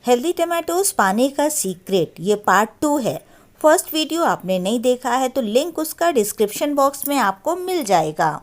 Healthy tomatoes पाने का secret ये पार्ट 2 है। फर्स्ट वीडियो आपने नहीं देखा है तो लिंक उसका डिस्क्रिप्शन बॉक्स में आपको मिल जाएगा।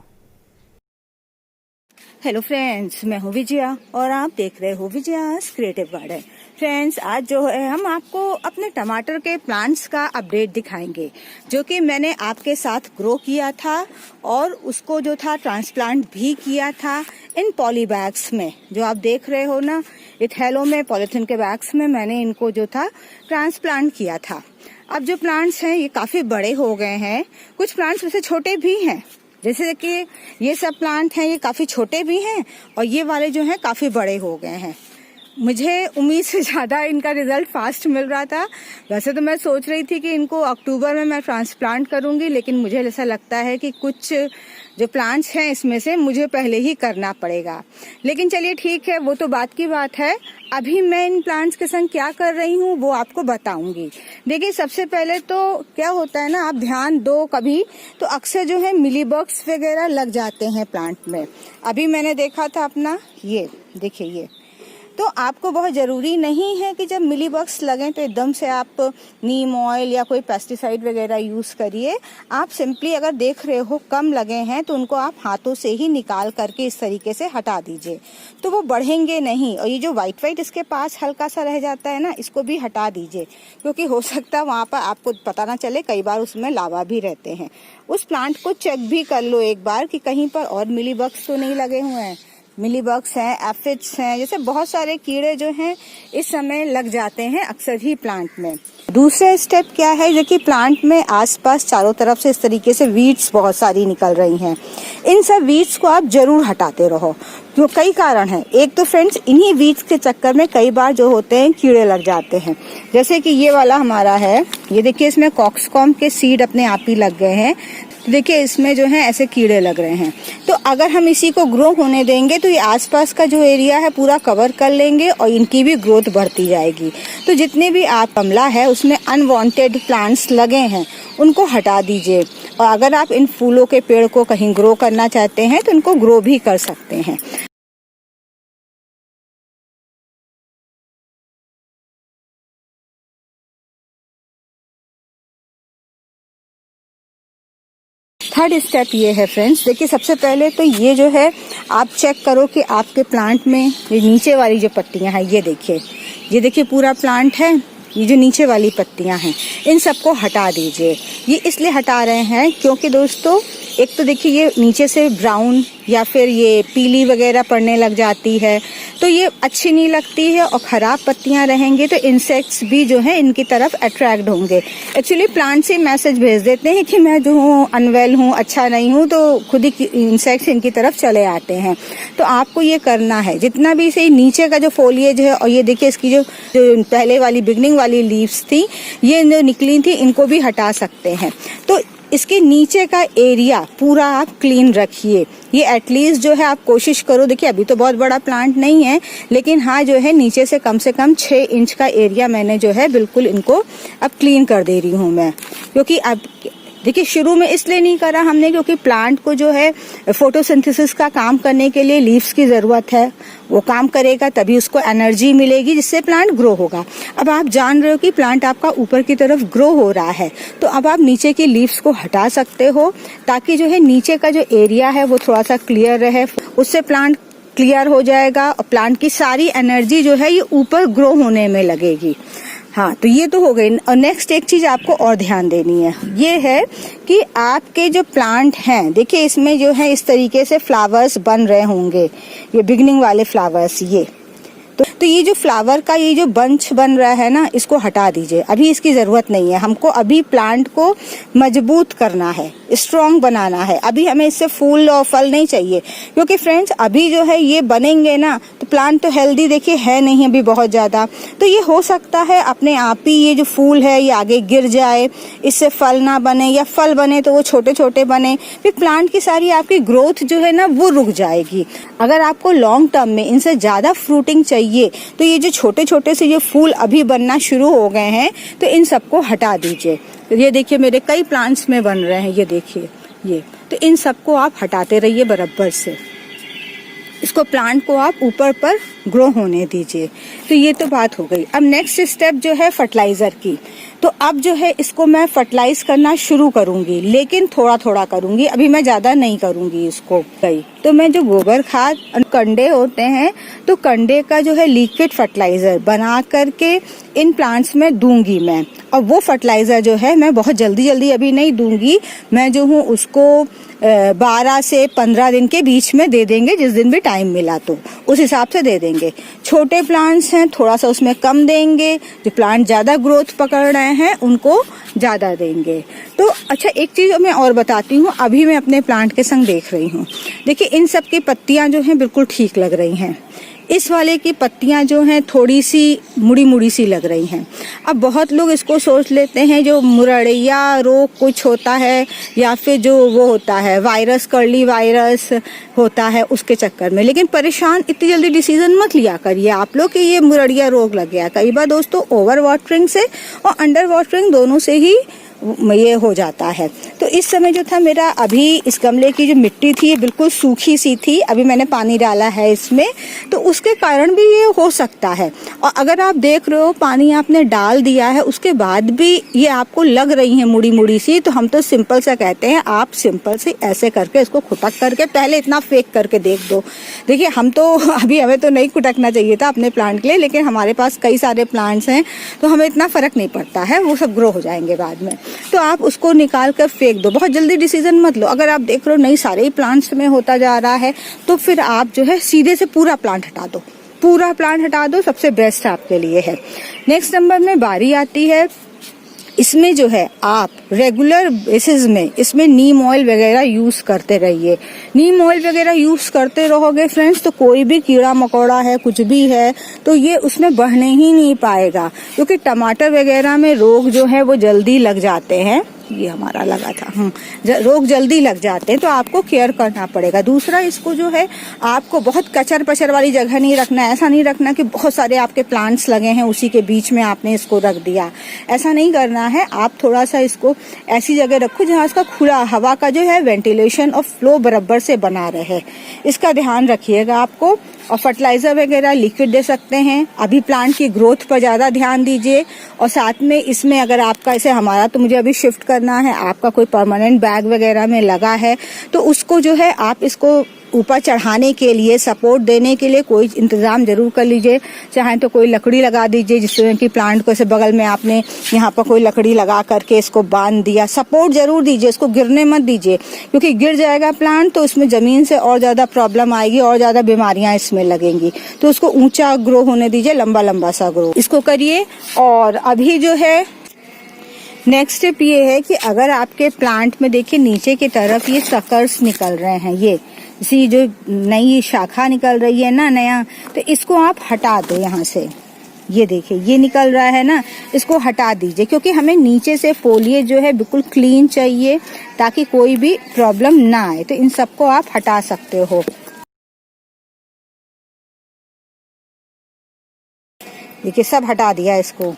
हेलो फ्रेंड्स, मैं हूँ विजया और आप देख रहे हो विजयास क्रिएटिव गार्डन। फ्रेंड्स, आज जो है हम आपको अपने टमाटर के प्लांट्स का अपडेट दिखाएंगे जो कि मैंने आपके साथ ग्रो किया था और उसको जो था ट्रांसप्लांट भी किया था इन पॉली बैग्स में। जो आप देख रहे हो ना, ये थैलों में पॉलीथीन के बैग्स में मैंने इनको जो था ट्रांसप्लांट किया था। अब जो प्लांट्स हैं ये काफी बड़े हो गए हैं, कुछ प्लांट्स वैसे छोटे भी हैं। जैसे कि ये सब प्लांट हैं ये काफी छोटे भी हैं और ये वाले जो हैं काफी बड़े हो गए हैं। मुझे उम्मीद से ज्यादा इनका रिजल्ट फास्ट मिल रहा था। वैसे तो मैं सोच रही थी कि इनको अक्टूबर में मैं ट्रांसप्लांट करूंगी, लेकिन मुझे ऐसा लगता है कि कुछ जो प्लांट्स हैं इसमें से मुझे पहले ही करना पड़ेगा। लेकिन चलिए ठीक है, वो तो बात की बात है। अभी मैं इन प्लांट्स के संग क्या कर रही हूँ वो आपको बताऊंगी। देखिए, सबसे पहले तो क्या होता है ना, आप ध्यान दो कभी तो अक्सर जो है मिलीबग्स वगैरह लग जाते हैं प्लांट में। अभी मैंने देखा था अपना, ये देखिए, ये तो आपको बहुत ज़रूरी नहीं है कि जब मिलीबग्स लगें तो एकदम से आप नीम ऑयल या कोई पेस्टिसाइड वगैरह यूज़ करिए। आप सिंपली अगर देख रहे हो कम लगे हैं तो उनको आप हाथों से ही निकाल करके इस तरीके से हटा दीजिए, तो वो बढ़ेंगे नहीं। और ये जो वाइट वाइट इसके पास हल्का सा रह जाता है ना, इसको भी हटा दीजिए, क्योंकि हो सकता है वहाँ पर आपको पता ना चले, कई बार उसमें लावा भी रहते हैं। उस प्लांट को चेक भी कर लो एक बार कि कहीं पर और मिलीबग्स तो नहीं लगे हुए हैं। मिलीबग्स हैं, एफिड्स हैं, जैसे बहुत सारे कीड़े जो हैं इस समय लग जाते हैं अक्सर ही प्लांट में। दूसरा स्टेप क्या है, जो कि प्लांट में आसपास चारों तरफ से इस तरीके से वीड्स बहुत सारी निकल रही हैं। इन सब वीड्स को आप जरूर हटाते रहो, क्यों कई कारण हैं। एक तो फ्रेंड्स, इन्हीं वीड्स के चक्कर में कई बार जो होते हैं कीड़े लग जाते हैं। जैसे कि ये वाला हमारा है, ये देखिए इसमें कॉक्सकॉम के सीड अपने आप ही लग गए हैं। तो देखिए इसमें जो है ऐसे कीड़े लग रहे हैं। तो अगर हम इसी को ग्रो होने देंगे तो ये आसपास का जो एरिया है पूरा कवर कर लेंगे और इनकी भी ग्रोथ बढ़ती जाएगी। तो जितने भी आप गमला है उसमें अनवांटेड प्लांट्स लगे हैं उनको हटा दीजिए। और अगर आप इन फूलों के पेड़ को कहीं ग्रो करना चाहते हैं तो इनको ग्रो भी कर सकते हैं। थर्ड स्टेप ये है फ्रेंड्स, देखिए सबसे पहले तो ये जो है आप चेक करो कि आपके प्लांट में ये नीचे वाली जो पत्तियां हैं, ये देखिए पूरा प्लांट है, ये जो नीचे वाली पत्तियां हैं इन सबको हटा दीजिए। ये इसलिए हटा रहे हैं क्योंकि दोस्तों, एक तो देखिए ये नीचे से ब्राउन या फिर ये पीली वगैरह पड़ने लग जाती है, तो ये अच्छी नहीं लगती है। और खराब पत्तियां रहेंगी तो इंसेक्ट्स भी जो है इनकी तरफ अट्रैक्ट होंगे। एक्चुअली प्लांट से मैसेज भेज देते हैं कि मैं जो हूँ अनवेल हूँ, अच्छा नहीं हूँ, तो खुद ही इंसेक्ट्स इनकी तरफ चले आते हैं। तो आपको ये करना है, जितना भी सही नीचे का जो फोलिएज है, और ये देखिए इसकी जो पहले वाली बिगनिंग वाली लीव्स थी, ये जो निकली थी, इनको भी हटा सकते हैं। तो इसके नीचे का एरिया पूरा आप क्लीन रखिए। ये एटलीस्ट जो है आप कोशिश करो, देखिए अभी तो बहुत बड़ा प्लांट नहीं है, लेकिन हाँ जो है नीचे से कम 6 इंच का एरिया मैंने जो है बिल्कुल इनको अब क्लीन कर दे रही हूँ मैं। क्योंकि अब देखिए शुरू में इसलिए नहीं करा हमने क्योंकि प्लांट को जो है फोटोसिंथेसिस का काम करने के लिए लीव्स की जरूरत है। वो काम करेगा तभी उसको एनर्जी मिलेगी जिससे प्लांट ग्रो होगा। अब आप जान रहे हो कि प्लांट आपका ऊपर की तरफ ग्रो हो रहा है, तो अब आप नीचे की लीव्स को हटा सकते हो ताकि जो है नीचे का जो एरिया है वो थोड़ा सा क्लियर रहे। उससे प्लांट क्लियर हो जाएगा और प्लांट की सारी एनर्जी जो है ये ऊपर ग्रो होने में लगेगी। हाँ, तो ये तो हो गई। और नेक्स्ट एक चीज आपको और ध्यान देनी है, ये है कि आपके जो प्लांट हैं, देखिए इसमें जो है इस तरीके से फ्लावर्स बन रहे होंगे, ये बिगनिंग वाले फ्लावर्स, ये तो ये जो फ्लावर का ये जो बंच बन रहा है ना, इसको हटा दीजिए। अभी इसकी जरूरत नहीं है हमको। अभी प्लांट को मजबूत करना है, स्ट्रॉन्ग बनाना है। अभी हमें इससे फूल और फल नहीं चाहिए, क्योंकि फ्रेंड्स अभी जो है ये बनेंगे ना तो प्लांट तो हेल्दी देखिए है नहीं अभी बहुत ज्यादा। तो ये हो सकता है अपने आप ही ये जो फूल है ये आगे गिर जाए, इससे फल ना बने, या फल बने तो वो छोटे छोटे बने, फिर प्लांट की सारी आपकी ग्रोथ जो है ना वो रुक जाएगी। अगर आपको लॉन्ग टर्म में इनसे ज्यादा फ्रूटिंग चाहिए तो ये जो छोटे छोटे से ये फूल अभी बनना शुरू हो गए हैं तो इन सबको हटा दीजिए। ये देखिए मेरे कई प्लांट्स में बन रहे हैं, ये देखिए ये, तो इन सबको आप हटाते रहिए बराबर से। इसको प्लांट को आप ऊपर पर ग्रो होने दीजिए। तो ये तो बात हो गई। अब नेक्स्ट स्टेप जो है फर्टिलाइजर की, तो अब जो है इसको मैं फर्टिलाइज करना शुरू करूंगी, लेकिन थोड़ा थोड़ा करूंगी, अभी मैं ज्यादा नहीं करूंगी इसको। तो मैं जो गोबर खाद कंडे होते हैं, तो कंडे का जो है लिक्विड फर्टिलाइजर बना करके इन प्लांट्स में दूंगी मैं। और वो फर्टिलाइजर जो है मैं बहुत जल्दी जल्दी अभी नहीं दूंगी, मैं जो हूँ उसको 12 से 15 दिन के बीच में दे देंगे, जिस दिन भी टाइम मिला तो उस हिसाब से दे देंगे। छोटे प्लांट्स हैं थोड़ा सा उसमें कम देंगे, जो प्लांट ज्यादा ग्रोथ पकड़ रहे हैं उनको ज्यादा देंगे। तो अच्छा, एक चीज मैं और बताती हूँ, अभी मैं अपने प्लांट के संग देख रही हूँ, देखिए इन सब की पत्तियां जो हैं बिल्कुल ठीक लग रही हैं। इस वाले की पत्तियां जो हैं थोड़ी सी मुड़ी मुड़ी सी लग रही हैं। अब बहुत लोग इसको सोच लेते हैं जो मुरड़िया रोग कुछ होता है, या फिर जो वो होता है वायरस, कर्ली वायरस होता है, उसके चक्कर में। लेकिन परेशान इतनी जल्दी डिसीजन मत लिया करिए आप लोग कि ये मुरड़िया रोग लग गया। कई बार दोस्तों ओवर वाटरिंग से और अंडर वाटरिंग दोनों से ही ये हो जाता है। तो इस समय जो था मेरा, अभी इस गमले की जो मिट्टी थी ये बिल्कुल सूखी सी थी, अभी मैंने पानी डाला है इसमें, तो उसके कारण भी ये हो सकता है। और अगर आप देख रहे हो पानी आपने डाल दिया है उसके बाद भी ये आपको लग रही है मुड़ी मुड़ी सी, तो हम तो सिंपल सा कहते हैं, आप सिंपल से ऐसे करके इसको खुटक करके पहले इतना फेक करके देख दो। देखिए हम तो अभी, हमें तो नहीं खुटकना चाहिए था अपने प्लांट के लिए, लेकिन हमारे पास कई सारे प्लांट्स हैं तो हमें इतना फर्क नहीं पड़ता है, वो सब ग्रो हो जाएंगे बाद में। तो आप उसको निकाल कर फेंक दो, बहुत जल्दी डिसीजन मत लो। अगर आप देख रहे हो नहीं सारे ही प्लांट्स में होता जा रहा है, तो फिर आप जो है सीधे से पूरा प्लांट हटा दो, पूरा प्लांट हटा दो, सबसे बेस्ट आपके लिए है। नेक्स्ट नंबर में बारी आती है, इसमें जो है आप रेगुलर बेसिस में इसमें नीम ऑयल वगैरह यूज करते रहिए। नीम ऑयल वगैरह यूज करते रहोगे फ्रेंड्स, तो कोई भी कीड़ा मकोड़ा है, कुछ भी है, तो ये उसमें बढ़ने ही नहीं पाएगा, क्योंकि टमाटर वगैरह में रोग जो है वो जल्दी लग जाते हैं। ये हमारा लगा था, रोग जल्दी लग जाते हैं, तो आपको केयर करना पड़ेगा। दूसरा, इसको जो है आपको बहुत कचर पचर वाली जगह नहीं रखना है। ऐसा नहीं रखना कि बहुत सारे आपके प्लांट्स लगे हैं उसी के बीच में आपने इसको रख दिया, ऐसा नहीं करना है। आप थोड़ा सा इसको ऐसी जगह रखो जहाँ इसका खुला हवा का जो है वेंटिलेशन और फ्लो बराबर से बना रहे, इसका ध्यान रखिएगा आपको। और फर्टिलाइजर वगैरह लिक्विड दे सकते हैं। अभी प्लांट की ग्रोथ पर ज्यादा ध्यान दीजिए, और साथ में इसमें अगर आपका, ऐसे हमारा तो मुझे अभी शिफ्ट करना है, आपका कोई परमानेंट बैग वगैरह में लगा है, तो उसको जो है आप इसको ऊपर चढ़ाने के लिए, सपोर्ट देने के लिए कोई इंतजाम जरूर कर लीजिए। चाहे तो कोई लकड़ी लगा दीजिए, जिससे कि प्लांट को ऐसे बगल में आपने यहाँ पर कोई लकड़ी लगा करके इसको बांध दिया। सपोर्ट जरूर दीजिए, इसको गिरने मत दीजिए, क्योंकि गिर जाएगा प्लांट तो उसमें जमीन से और ज्यादा प्रॉब्लम आएगी और ज्यादा बीमारियां इसमें लगेंगी। तो उसको ऊंचा ग्रो होने दीजिए, लंबा लंबा सा ग्रो इसको करिए। और अभी जो है नेक्स्ट स्टेप ये है कि अगर आपके प्लांट में देखिए नीचे की तरफ ये सकर्स निकल रहे हैं, ये इसी जो नई शाखा निकल रही है ना नया, तो इसको आप हटा दो यहाँ से। ये देखिए ये निकल रहा है ना, इसको हटा दीजिए, क्योंकि हमें नीचे से फोलिएज जो है बिल्कुल क्लीन चाहिए, ताकि कोई भी प्रॉब्लम ना आए। तो इन सबको आप हटा सकते हो। देखिए सब हटा दिया इसको।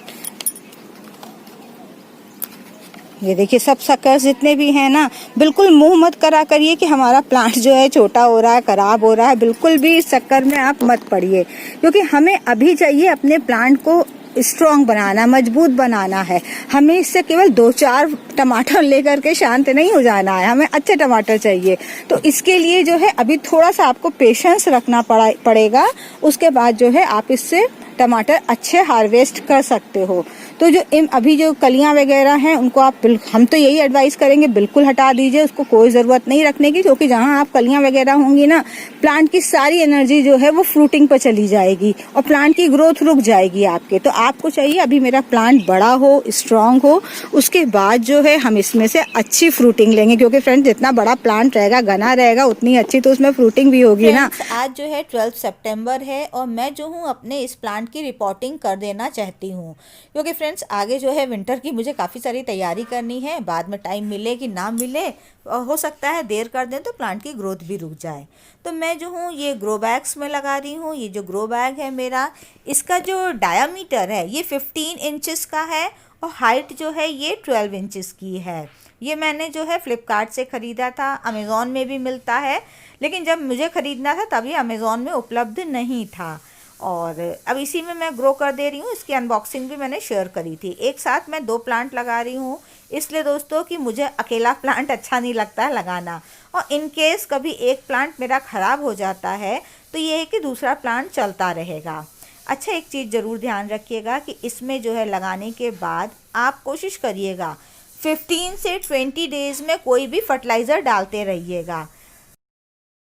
ये देखिए सब सकर्स जितने भी हैं ना, बिल्कुल मुंह मत करा करिए कि हमारा प्लांट जो है छोटा हो रहा है, खराब हो रहा है। बिल्कुल भी इस चक्कर में आप मत पड़िए, क्योंकि हमें अभी चाहिए अपने प्लांट को स्ट्रॉन्ग बनाना, मजबूत बनाना है। हमें इससे केवल 2-4 टमाटर लेकर के शांत नहीं हो जाना है, हमें अच्छे टमाटर चाहिए। तो इसके लिए जो है अभी थोड़ा सा आपको पेशेंस रखना पड़ेगा। उसके बाद जो है आप इससे टमाटर अच्छे हार्वेस्ट कर सकते हो। तो जो अभी जो कलियां वगैरह हैं उनको आप, हम तो यही एडवाइस करेंगे बिल्कुल हटा दीजिए, उसको कोई जरूरत नहीं रखने की, क्योंकि जहां आप कलियां वगैरह होंगी ना, प्लांट की सारी एनर्जी जो है वो फ्रूटिंग पर चली जाएगी और प्लांट की ग्रोथ रुक जाएगी आपके। तो आपको चाहिए अभी मेरा प्लांट बड़ा हो, स्ट्रांग हो, उसके बाद जो है हम इसमें से अच्छी फ्रूटिंग लेंगे, क्योंकि फ्रेंड जितना बड़ा प्लांट रहेगा, घना रहेगा, उतनी अच्छी तो उसमें फ्रूटिंग भी होगी ना। आज जो है 12 सितंबर है और मैं जो हूँ अपने इस प्लांट की रिपोर्टिंग कर देना चाहती हूँ, क्योंकि फ्रेंड्स आगे जो है विंटर की मुझे काफ़ी सारी तैयारी करनी है। बाद में टाइम मिले कि ना मिले, हो सकता है देर कर दें तो प्लांट की ग्रोथ भी रुक जाए। तो मैं जो हूँ ये ग्रो बैग्स में लगा रही हूँ। ये जो ग्रो बैग है मेरा, इसका जो डायामीटर है ये 15 इंचेस का है और हाइट जो है ये 12 इंचेस की है। ये मैंने जो है फ्लिपकार्ट से ख़रीदा था, अमेज़ॉन में भी मिलता है, लेकिन जब मुझे ख़रीदना था तभी अमेज़ॉन में उपलब्ध नहीं था। और अब इसी में मैं ग्रो कर दे रही हूँ। इसकी अनबॉक्सिंग भी मैंने शेयर करी थी। एक साथ मैं 2 प्लांट लगा रही हूँ इसलिए दोस्तों कि मुझे अकेला प्लांट अच्छा नहीं लगता है लगाना, और इन केस कभी एक प्लांट मेरा ख़राब हो जाता है तो ये है कि दूसरा प्लांट चलता रहेगा। अच्छा, एक चीज़ ज़रूर ध्यान रखिएगा कि इसमें जो है लगाने के बाद आप कोशिश करिएगा 15 से 20 डेज़ में कोई भी फर्टिलाइज़र डालते रहिएगा।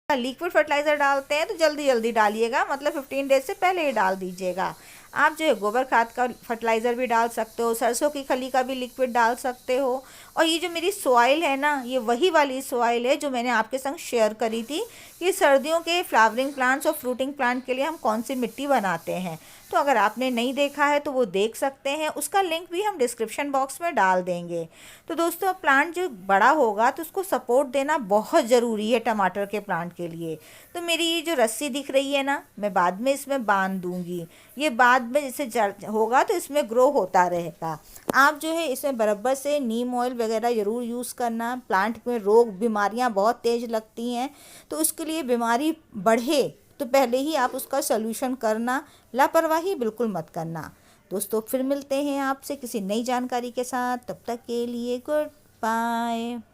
लिक्विड फर्टिलाइज़र डालते हैं तो जल्दी जल्दी डालिएगा, मतलब 15 डेज से पहले ही डाल दीजिएगा। आप जो है गोबर खाद का फर्टिलाइज़र भी डाल सकते हो, सरसों की खली का भी लिक्विड डाल सकते हो। और ये जो मेरी सॉइल है ना, ये वही वाली सॉइल है जो मैंने आपके संग शेयर करी थी कि सर्दियों के फ्लावरिंग प्लांट्स और फ्रूटिंग प्लांट के लिए हम कौन सी मिट्टी बनाते हैं। तो अगर आपने नहीं देखा है तो वो देख सकते हैं, उसका लिंक भी हम डिस्क्रिप्शन बॉक्स में डाल देंगे। तो दोस्तों, प्लांट जो बड़ा होगा तो उसको सपोर्ट देना बहुत ज़रूरी है टमाटर के प्लांट के लिए। तो मेरी ये जो रस्सी दिख रही है ना, मैं बाद में इसमें बांध दूंगी। ये बाद में जैसे होगा तो इसमें ग्रो होता रहेगा। आप जो है इसमें बराबर से नीम ऑयल वगैरह ज़रूर यूज़ करना। प्लांट में रोग बीमारियां बहुत तेज़ लगती हैं, तो उसके लिए बीमारी बढ़े तो पहले ही आप उसका सल्यूशन करना, लापरवाही बिल्कुल मत करना। दोस्तों, फिर मिलते हैं आपसे किसी नई जानकारी के साथ। तब तक के लिए गुड बाय।